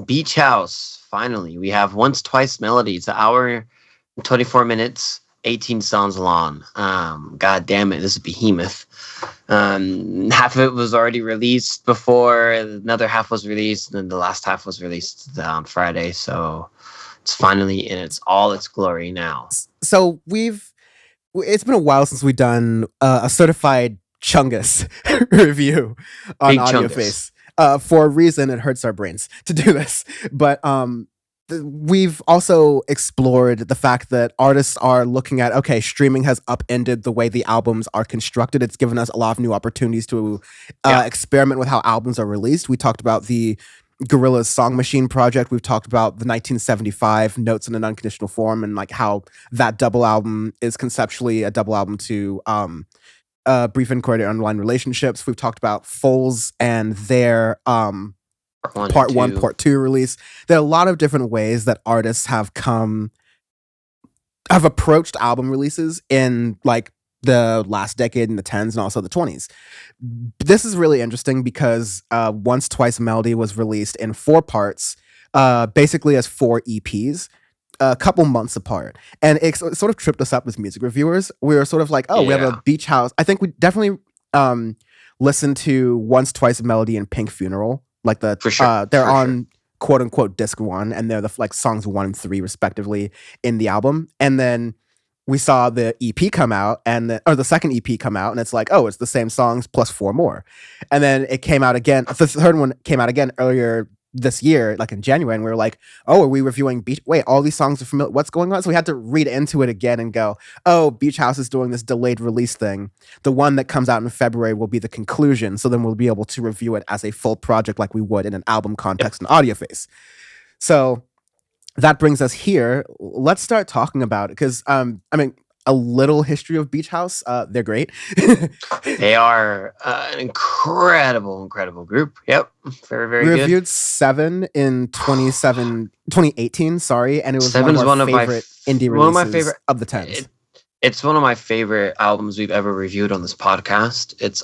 Beach House. Finally, we have Once Twice Melody. It's an hour and 24 minutes, 18 songs long. God damn it, this is behemoth. Half of it was already released before, another half was released, and then the last half was released on Friday. So it's finally in its glory now. So it's been a while since we've done a certified Chungus review on Big Chungus. Audioface. For a reason, it hurts our brains to do this, but we've also explored the fact that artists are looking at, okay, streaming has upended the way the albums are constructed. It's given us a lot of new opportunities to experiment with how albums are released. We talked about the Gorillaz Song Machine project. We've talked about the 1975 Notes in an Unconditional Form and like how that double album is conceptually a double album to Brief Inquiry Online Relationships. We've talked about Foles and their part one, part two release. There are a lot of different ways that artists have approached album releases in like the last decade in the 10s and also the 20s. This is really interesting because Once Twice Melody was released in 4 parts, basically as 4 EPs, a couple months apart. And it sort of tripped us up as music reviewers. We were sort of like, we have a Beach House. I think we definitely listened to Once Twice Melody and Pink Funeral. Like they're on quote unquote disc 1, and they're the like songs 1 and 3 respectively in the album. And then we saw the EP come out or the second EP come out, and it's like, it's the same songs plus 4 more. And then it came out again. The third one came out again earlier this year, like in January, and we were like, are we reviewing Beach? Wait, all these songs are familiar. What's going on? So we had to read into it again and go, Beach House is doing this delayed release thing. The one that comes out in February will be the conclusion. So then we'll be able to review it as a full project like we would in an album context and Audioface. So that brings us here. Let's start talking about it because, a little history of Beach House. They're great. They are an incredible group. Yep. Very, very good. We reviewed 7 in 2018, sorry, and it was one of my favorite indie releases of the 10s. It's one of my favorite albums we've ever reviewed on this podcast. It's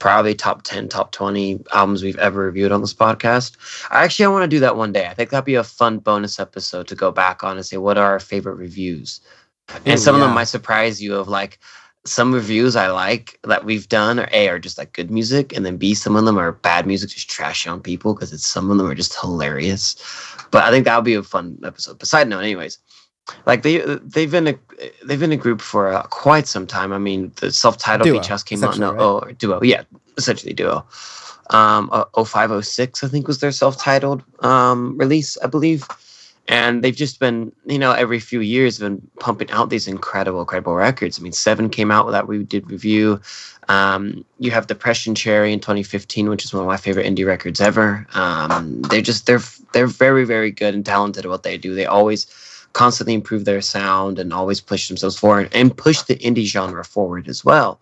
probably top 10, top 20 albums we've ever reviewed on this podcast. I want to do that one day. I think that'd be a fun bonus episode to go back on and say, what are our favorite reviews? And some of them might surprise you of like some reviews I like that we've done are just like good music, and then B, some of them are bad music, just trashing on people because some of them are just hilarious. But I think that'll be a fun episode. But side note, anyways, like they've been a group for quite some time. I mean, the self-titled Beach House came out. Right? Duo, yeah, essentially duo. 0506 I think was their self-titled release, I believe. And they've just been, every few years been pumping out these incredible records. I mean, 7 came out that we did review. You have Depression Cherry in 2015, which is one of my favorite indie records ever. They're very, very good and talented at what they do. They always constantly improve their sound and always push themselves forward and push the indie genre forward as well.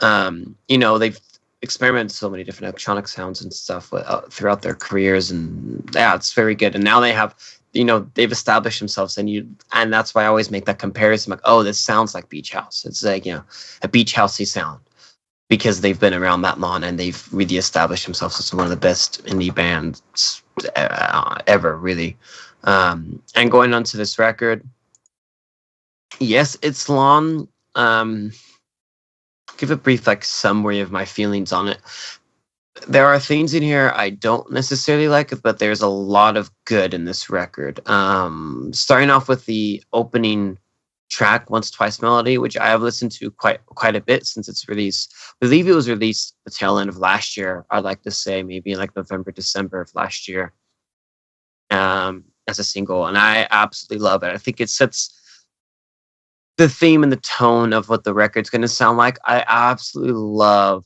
They've experimented so many different electronic sounds and stuff throughout their careers, and it's very good. And now they have, they've established themselves, and that's why I always make that comparison. Like, this sounds like Beach House. It's like, a Beach Housey sound because they've been around that long and they've really established themselves as one of the best indie bands ever, really. And going on to this record, yes, it's long. Give a brief summary of my feelings on it. There are things in here I don't necessarily like, but there's a lot of good in this record. Starting off with the opening track, Once Twice Melody, which I have listened to quite a bit since its release. I believe it was released the tail end of last year. I'd like to say maybe in November, December of last year, as a single, and I absolutely love it. I think it sets the theme and the tone of what the record's going to sound like. I absolutely love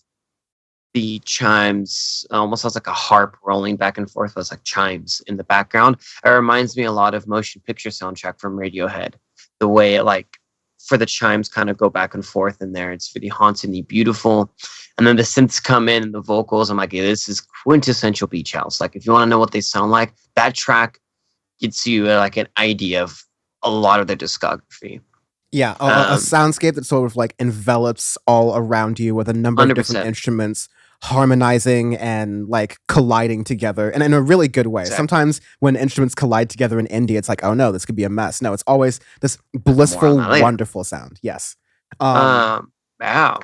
the chimes. Almost sounds like a harp rolling back and forth. It's like chimes in the background. It reminds me a lot of motion picture soundtrack from Radiohead. The way it for the chimes kind of go back and forth in there. It's really hauntingly beautiful. And then the synths come in and the vocals. I'm like, this is quintessential Beach House. Like, if you want to know what they sound like, that track gets you an idea of a lot of their discography. Yeah, a soundscape that sort of envelops all around you with a number 100%. Of different instruments harmonizing and like colliding together and in a really good way. Exactly. Sometimes when instruments collide together in indie, it's like, oh no, this could be a mess. No, it's always this More on blissful, that later. wonderful sound. Yes. Um, Um, wow,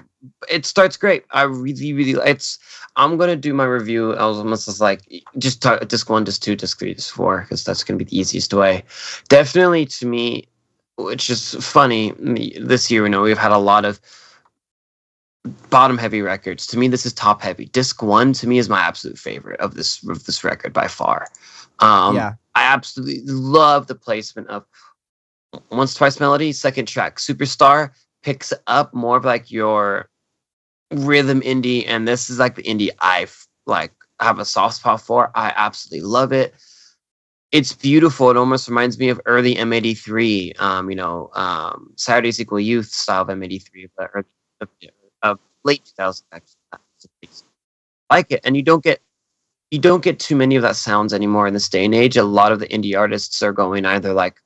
it starts great. I really it's. I'm gonna do my review. I was almost just like just talk disc one, disc two, disc three, disc four, because that's gonna be the easiest way. Definitely to me, which is funny. This year, we've had a lot of bottom heavy records. To me, this is top heavy. Disc one to me is my absolute favorite of this record by far. yeah. I absolutely love the placement of Once Twice Melody, second track, Superstar, picks up more of like your rhythm indie, and this is like the indie I like have a soft spot for. I absolutely love it. It's beautiful. It almost reminds me of early M83, Saturdays Equal Youth style of M83, but of late 2000s actually. Like it, and you don't get too many of that sounds anymore in this day and age. A lot of the indie artists are going either like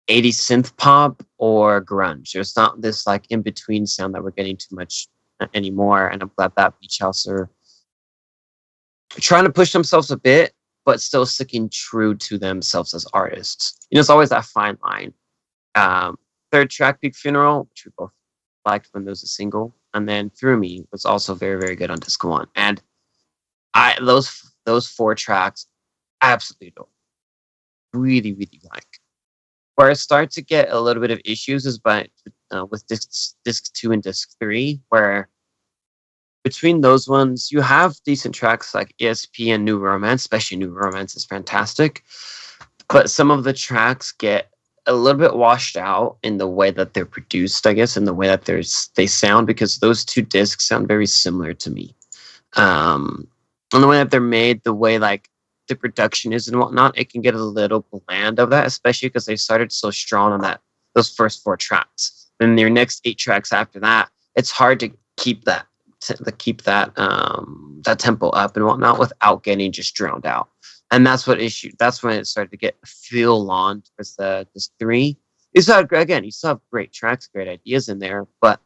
80s synth pop or grunge. There's not this like in between sound that we're getting too much anymore. And I'm glad that Beach House are trying to push themselves a bit, but still sticking true to themselves as artists. It's always that fine line. Third track, Big Funeral, which we both liked when there was a single, and then Through Me was also very, very good on disc one. And I those four tracks, I absolutely adore. Really, really like. Where I start to get a little bit of issues is with disc two and disc three, where between those ones you have decent tracks like ESP and New Romance. Especially New Romance is fantastic, but some of the tracks get a little bit washed out in the way that they're produced, I guess, in the way that they sound, because those two discs sound very similar to me. And the way that they're made, the way like the production is and whatnot, it can get a little bland of that, especially because they started so strong on those first four tracks. Then their next 8 tracks after that, it's hard to keep that that tempo up and whatnot without getting just drowned out. And that's when it started to get feel on towards the this three. You still have great tracks, great ideas in there, but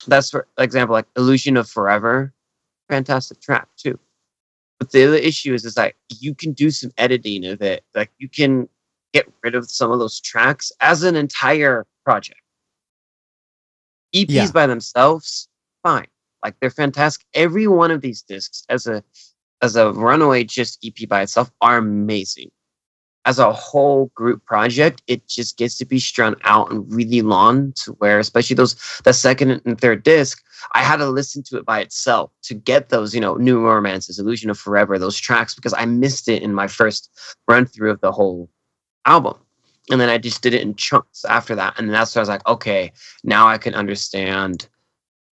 that's for example, like Illusion of Forever, fantastic track too. But the other issue is like you can do some editing of it. Like you can get rid of some of those tracks as an entire project. EPs Yeah. by themselves, fine. Like they're fantastic. Every one of these discs as a runaway just EP by itself are amazing. As a whole group project, it just gets to be strung out and really long to where, especially the second and third disc, I had to listen to it by itself to get those, New Romances, Illusion of Forever, those tracks, because I missed it in my first run through of the whole album. And then I just did it in chunks after that. And that's where I was like, okay, now I can understand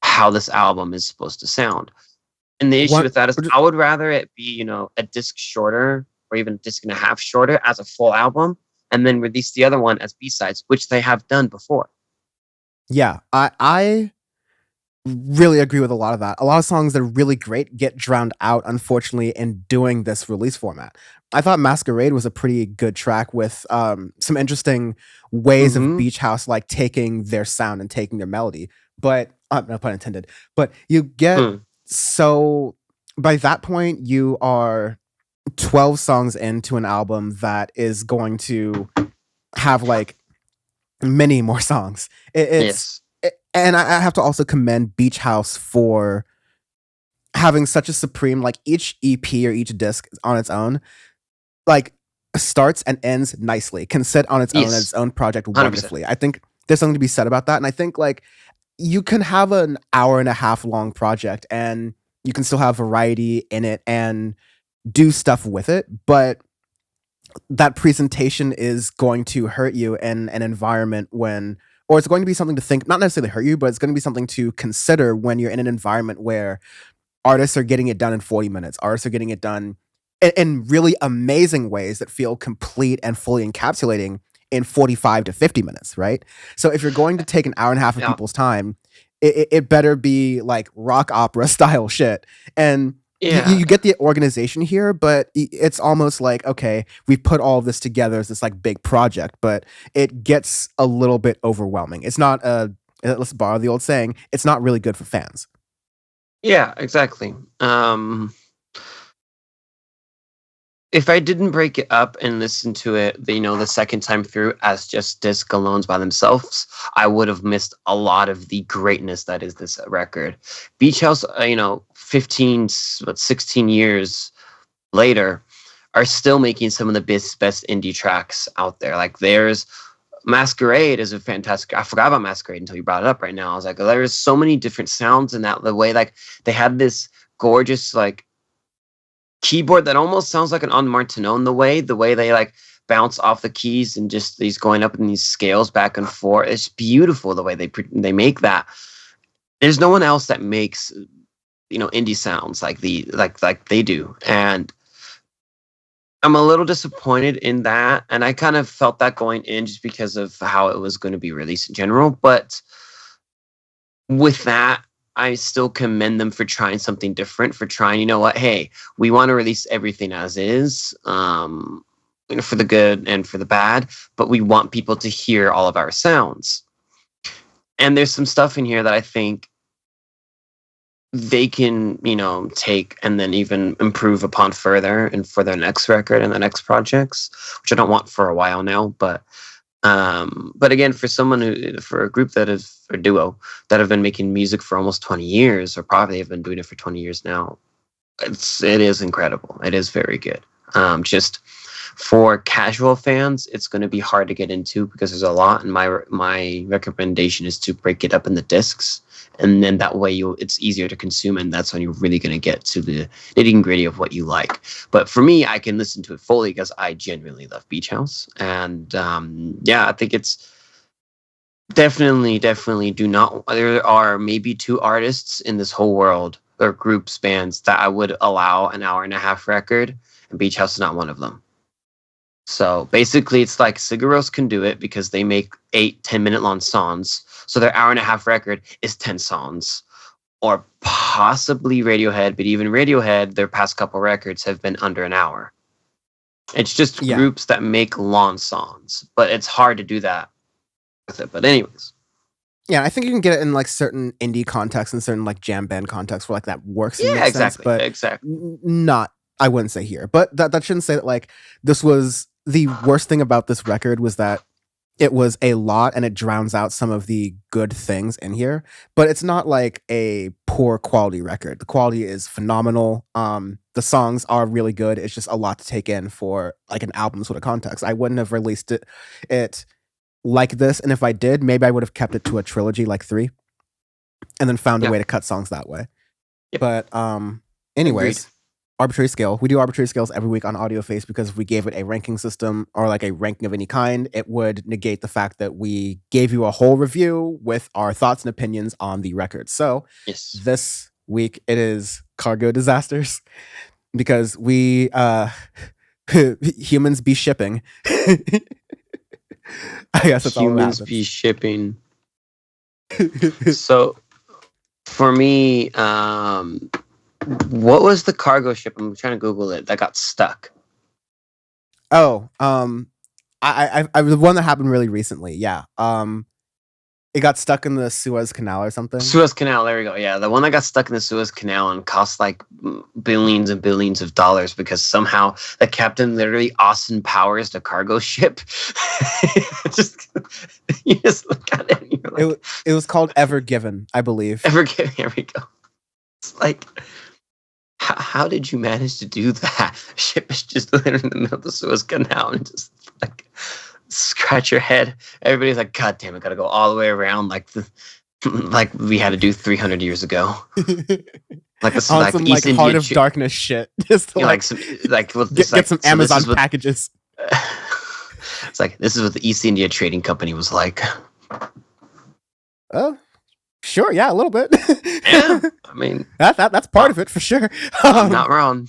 how this album is supposed to sound. And the issue One with that is I would rather it be, a disc shorter or even a disc and a half shorter as a full album, and then release the other one as B-sides, which they have done before. Yeah, I really agree with a lot of that. A lot of songs that are really great get drowned out, unfortunately, in doing this release format. I thought Masquerade was a pretty good track with some interesting ways of Mm-hmm. Beach House like taking their sound and taking their melody. But no pun intended. But you get Mm. so by that point you are 12 songs into an album that is going to have like many more songs. Yes. And I have to also commend Beach House for having such a supreme, like each EP or each disc on its own, like starts and ends nicely, can sit on its own as Yes. its own project 100%. wonderfully. I think there's something to be said about that. And I think like you can have an hour and a half long project and you can still have variety in it and do stuff with it, but that presentation is going to hurt you in an environment or it's going to be something to think, not necessarily hurt you, but it's going to be something to consider when you're in an environment where artists are getting it done in 40 minutes. Artists are getting it done in really amazing ways that feel complete and fully encapsulating in 45 to 50 minutes, right? So if you're going to take an hour and a half of Yeah. people's time, it better be like rock opera style shit. And Yeah. you get the organization here, but it's almost like, okay, we put all of this together as this like big project, but it gets a little bit overwhelming. It's not let's borrow the old saying, it's not really good for fans. Yeah, exactly. If I didn't break it up and listen to it, the second time through as just disc alones by themselves, I would have missed a lot of the greatness that is this record. Beach House, 16 years later, are still making some of the best indie tracks out there. Like there's Masquerade is a fantastic. I forgot about Masquerade until you brought it up right now. I was like, there's so many different sounds in that. The way like they had this gorgeous like keyboard that almost sounds like an on Martineau. The way they like bounce off the keys and just these going up in these scales back and forth. It's beautiful the way they make that. There's no one else that makes indie sounds like like they do, and I'm a little disappointed in that, and I kind of felt that going in just because of how it was going to be released in general. But with that, I still commend them for trying something different, for trying, hey, we want to release everything as is, for the good and for the bad, but we want people to hear all of our sounds. And there's some stuff in here that I think they can, take and then even improve upon further and for their next record and the next projects, which I don't want for a while now. But again, for a group that is a duo that have been making music for almost 20 years, or probably have been doing it for 20 years now, it is incredible. It is very good. Just for casual fans, it's going to be hard to get into because there's a lot. And my recommendation is to break it up in the discs, and then that way it's easier to consume, and that's when you're really going to get to the nitty and gritty of what you like. But for me, I can listen to it fully because I genuinely love Beach House, and I think it's definitely do not. There are maybe two artists in this whole world or groups bands that I would allow an hour and a half record, and Beach House is not one of them. So basically, it's like Sigur Rós can do it because they make 8-10 minute long songs. So their hour and a half record is 10 songs, or possibly Radiohead. But even Radiohead, their past couple records have been under an hour. It's just groups that make long songs, but it's hard to do that with it. But anyways. Yeah, I think you can get it in like certain indie contexts and certain like jam band contexts where like that works. Yeah, exactly. Sense, but exactly. Not, I wouldn't say here, but that shouldn't say that like this was the worst thing about this record was that it was a lot and it drowns out some of the good things in here, but it's not like a poor quality record. The quality is phenomenal. The songs are really good. It's just a lot to take in for like an album sort of context. I wouldn't have released it like this, and if I did, maybe I would have kept it to a trilogy like 3 and then found a way to cut songs that way. Yep. But anyways. Agreed. Arbitrary scale. We do arbitrary scales every week on Audioface because if we gave it a ranking system or like a ranking of any kind, it would negate the fact that we gave you a whole review with our thoughts and opinions on the record. So this week it is Cargo Disasters because we humans be shipping. I guess that's humans all be shipping. So for me, what was the cargo ship? I'm trying to Google it. That got stuck. Oh, I the one that happened really recently. Yeah. It got stuck in the Suez Canal or something. Suez Canal. There we go. Yeah, the one that got stuck in the Suez Canal and cost like billions and billions of dollars because somehow the captain literally Austin Powers the cargo ship. You just look at it. And you're like, it was called Ever Given, I believe. Ever Given. Here we go. It's like. How did you manage to do that? Ship is just literally in the middle of the Suez Canal and just like scratch your head. Everybody's like, God damn it, gotta go all the way around like we had to do 300 years ago. Like this, like some like Heart of Darkness shit. Just to, get some Amazon packages. It's like this is what the East India Trading Company was like. Oh. Sure, yeah, a little bit. Yeah, I mean that's part of it for sure. I'm not wrong.